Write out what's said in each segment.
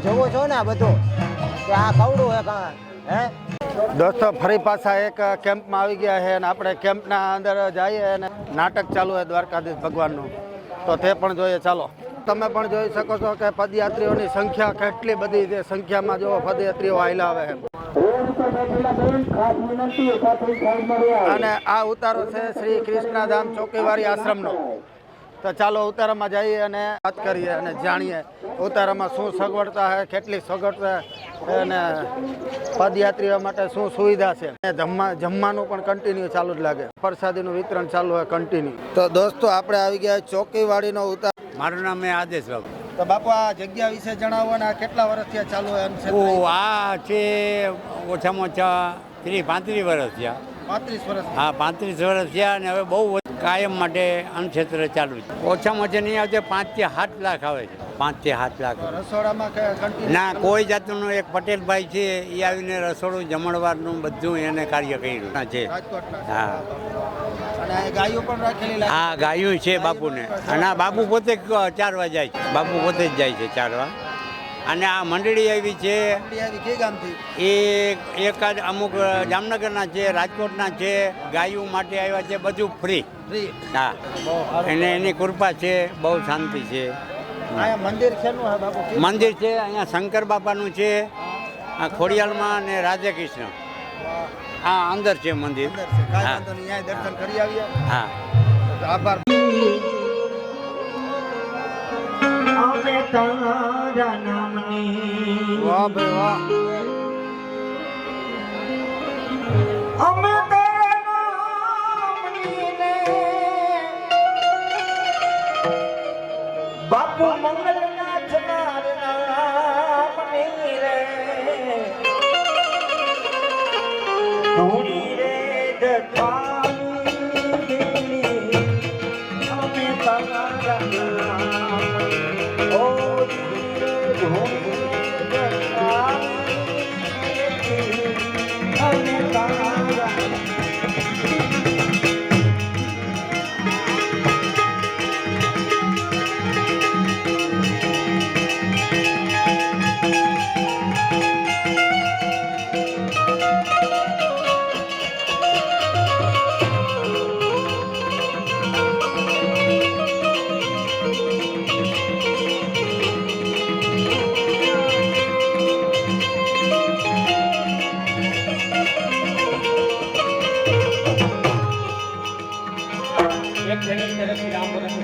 જોવો છો ને આ બધું કે આ કવડું હે દોસ્તો ફરી પાછા એક કેમ્પમાં આવી ગયા છે અને આપણે કેમ્પના અંદર જઈએ અને નાટક ચાલુ છે દ્વારકાધીશ ભગવાનનું, તો તે પણ જોઈએ. ચાલો, તમે પણ જોઈ શકો છો કે પદયાત્રીઓની સંખ્યા કેટલી બધી છે. સંખ્યામાં જો પદયાત્રીઓ આવેલા આવે છે. અને આ ઉતારો છે શ્રી કૃષ્ણધામ ચોકીવારી આશ્રમનો. તો ચાલો ઉતારામાં જઈએ અને વાત કરીએ અને જાણીએ ઉતારામાં શું સગવડતા છે, કેટલી સગવડતા અને પદયાત્રીઓ માટે શું સુવિધા છે. જમવાનું પણ કન્ટિન્યુ ચાલુ જ લાગે. પ્રસાદીનું વિતરણ ચાલુ હોય કન્ટિન્યુ. તો દોસ્તો આપણે આવી ગયા ચોકીવાડીનો ઉતાર. મારું નામ આદેશ બાબુ. તો બાપુ આ જગ્યા વિશે જણાવો ને કેટલા વર્ષથી ચાલુ હોય? આ છે ઓછામાં ઓછા 35 વર્ષ થયા. 35 વર્ષ? હા, 35 વર્ષ થયા. અને હવે બહુ કાયમ માટે અન્નક્ષેત્ર ચાલુ છે. ઓછામાં ઓછા નહીં આવશે 5 થી 7 લાખ આવે છે. 5 થી 7 લાખ. રસોડામાં ના, કોઈ જાતનું એક પટેલભાઈ છે એ આવીને રસોડું જમણવારનું બધું એને કાર્ય કર્યું છે. હા, ગાયો પણ રાખેલી? હા, ગાયું છે બાપુને. અને આ બાપુ પોતે ચારવા જાય છે. બાપુ પોતે જ જાય છે ચારવા. અને આ મંડળી આવી છે એ એકાદ અમુક જામનગરના છે, રાજકોટના છે. ગાયું માટે આવ્યા છે, બધું ફ્રી. હા, એને એની કૃપા છે, બહુ શાંતિ છે. મંદિર છે? મંદિર છે અહીંયા શંકર બાપાનું છે, આ ખોડિયાલમાં અને રાધે કૃષ્ણ. હા, અંદર છે મંદિર. દર્શન કરી આવીએ. હા, આભાર. વાહ ભાઈ વાહ. બાપુ મંગલનાથ નામની રે ધૂણી રે જઠાણી અમે તારા નામ ઓ ધૂણી રે જઠાણી અમે તારા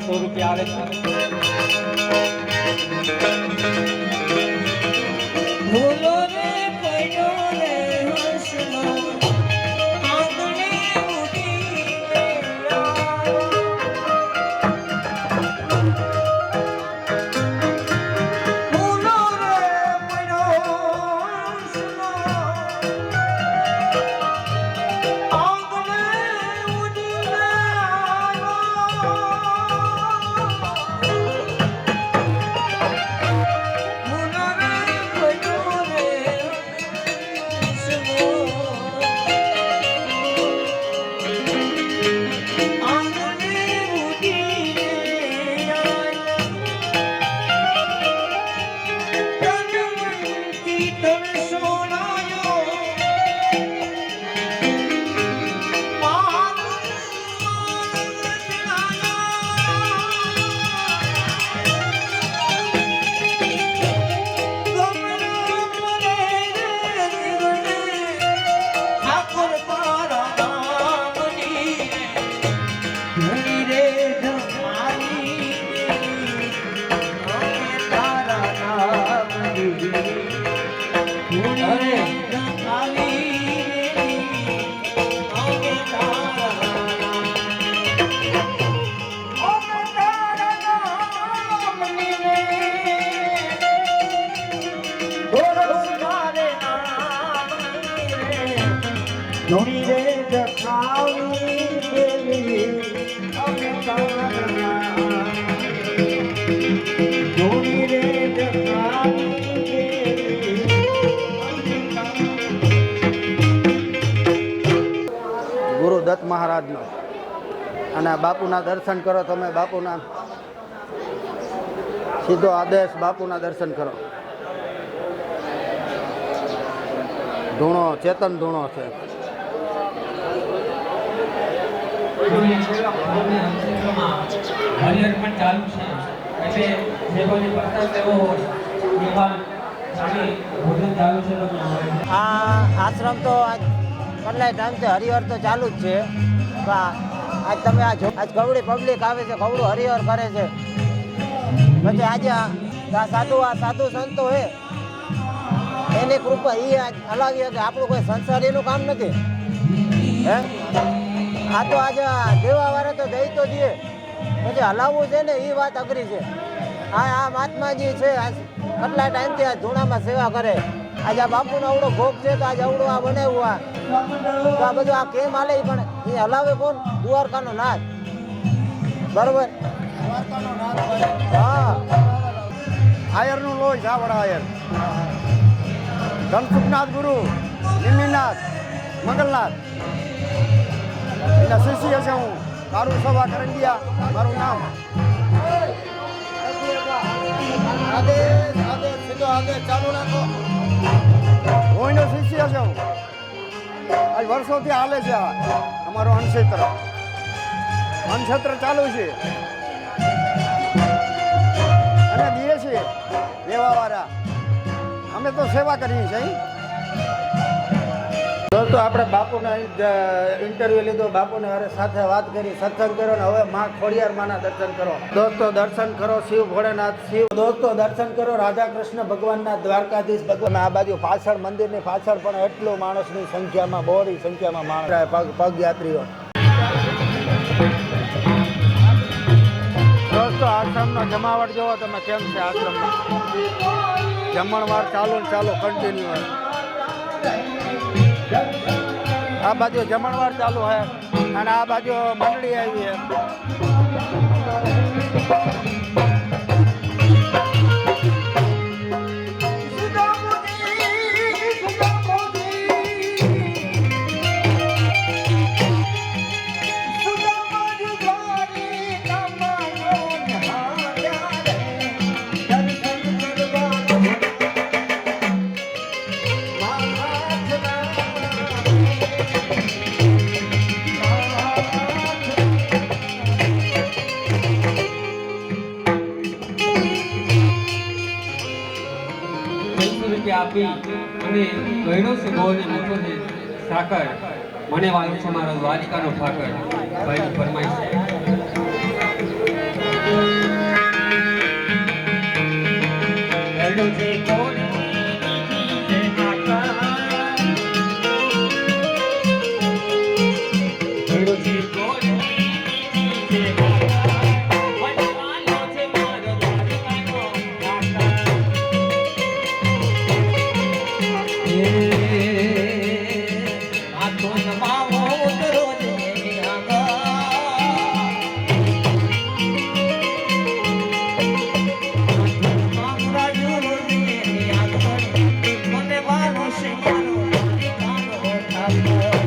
₹100 આવે છે. ભૂલો રે પડ્યો રે હસનો આંગણે ઉઠી ભૂલો રે પડ્યો હસનો આંગણે ઉઠી ધૂણી રે જખાવી દેવી અમે ધૂણી રે જખાવી દેવી. ગુરુ દત્ત મહારાજનો અને બાપુના દર્શન કરો તમે. બાપુના સીધો આદેશ, બાપુના દર્શન કરો. ધૂણો ચેતન ધૂણો છે. આ આશ્રમ તો આજ કેટલાય ટાઈમથી હરિહર તો ચાલુ જ છે. આજ તમે આજ ગવડી પબ્લિક આવે છે, ગવડું હરિહર કરે છે. પછી આજે આ સાધુ સંતો હે એની કૃપા એ આજ હલાવી કે આપણું કોઈ સંસારીનું કામ નથી હે. આ તો આજે દેવા વાળા તો દઈ તો દે, પછી હલાવવું છે ને એ વાત અઘરી છે. આ મહાત્માજી છે કેટલા ટાઈમથી આ ધૂણામાં સેવા કરે. આજે આ બાપુનો અવડો ભોગ છે તો આજે અવડો આ બનાવ્યું. તો આ બધું આ કેમ હાલે પણ એ હલાવે કોણ? દ્વારકાનો નાથ. બરોબર. હા, આયરનું લોહી ઝાવડા આયર, ધનસુખનાથ ગુરુ, નિમિનાથ, મંગલનાથ એના શિષ્ય છે હું. મારું સભા કરંગિયા મારું નામ. ચાલુ રાખો. હું એનો શિષ્ય છે હું. આજ વર્ષોથી હાલે છે આ અમારો અન્નક્ષેત્ર. અન્નક્ષેત્ર ચાલુ છે અને દઈએ છીએ લેવાવાળા. અમે તો સેવા કરીએ છીએ. દોસ્તો આપણે બાપુના ઇન્ટરવ્યુ લીધો, બાપુને સાથે વાત કરી, સત્સંગ કર્યો ને હવે માં ખોડિયાર માના દર્શન કરો. દોસ્તો દર્શન કરો શિવ ભોળેનાથ શિવ. દોસ્તો દર્શન કરો રાધા કૃષ્ણ ભગવાનના, દ્વારકાધીશ ભગવાન. આ બાજુ પાછળ મંદિરની પાછળ પણ એટલું માણસની સંખ્યામાં, બહોળી સંખ્યામાં માણસ પગયાત્રીઓ. દોસ્તો આશ્રમનો જમાવટ જોવો તમે કેમ છે. આશ્રમમાં જમણવાર ચાલુ કન્ટિન્યુ. આ બાજુ જમણવાર ચાલુ છે અને આ બાજુ મંડળી આવી છે. આપી અને ગયડો છે ગોળને મોટો છે સાકર મને વાલો છે મારો દ્વારિકાનો ઠાકર ભાઈ ફરમાઈશ ગયડો છે ગોળ Thank you.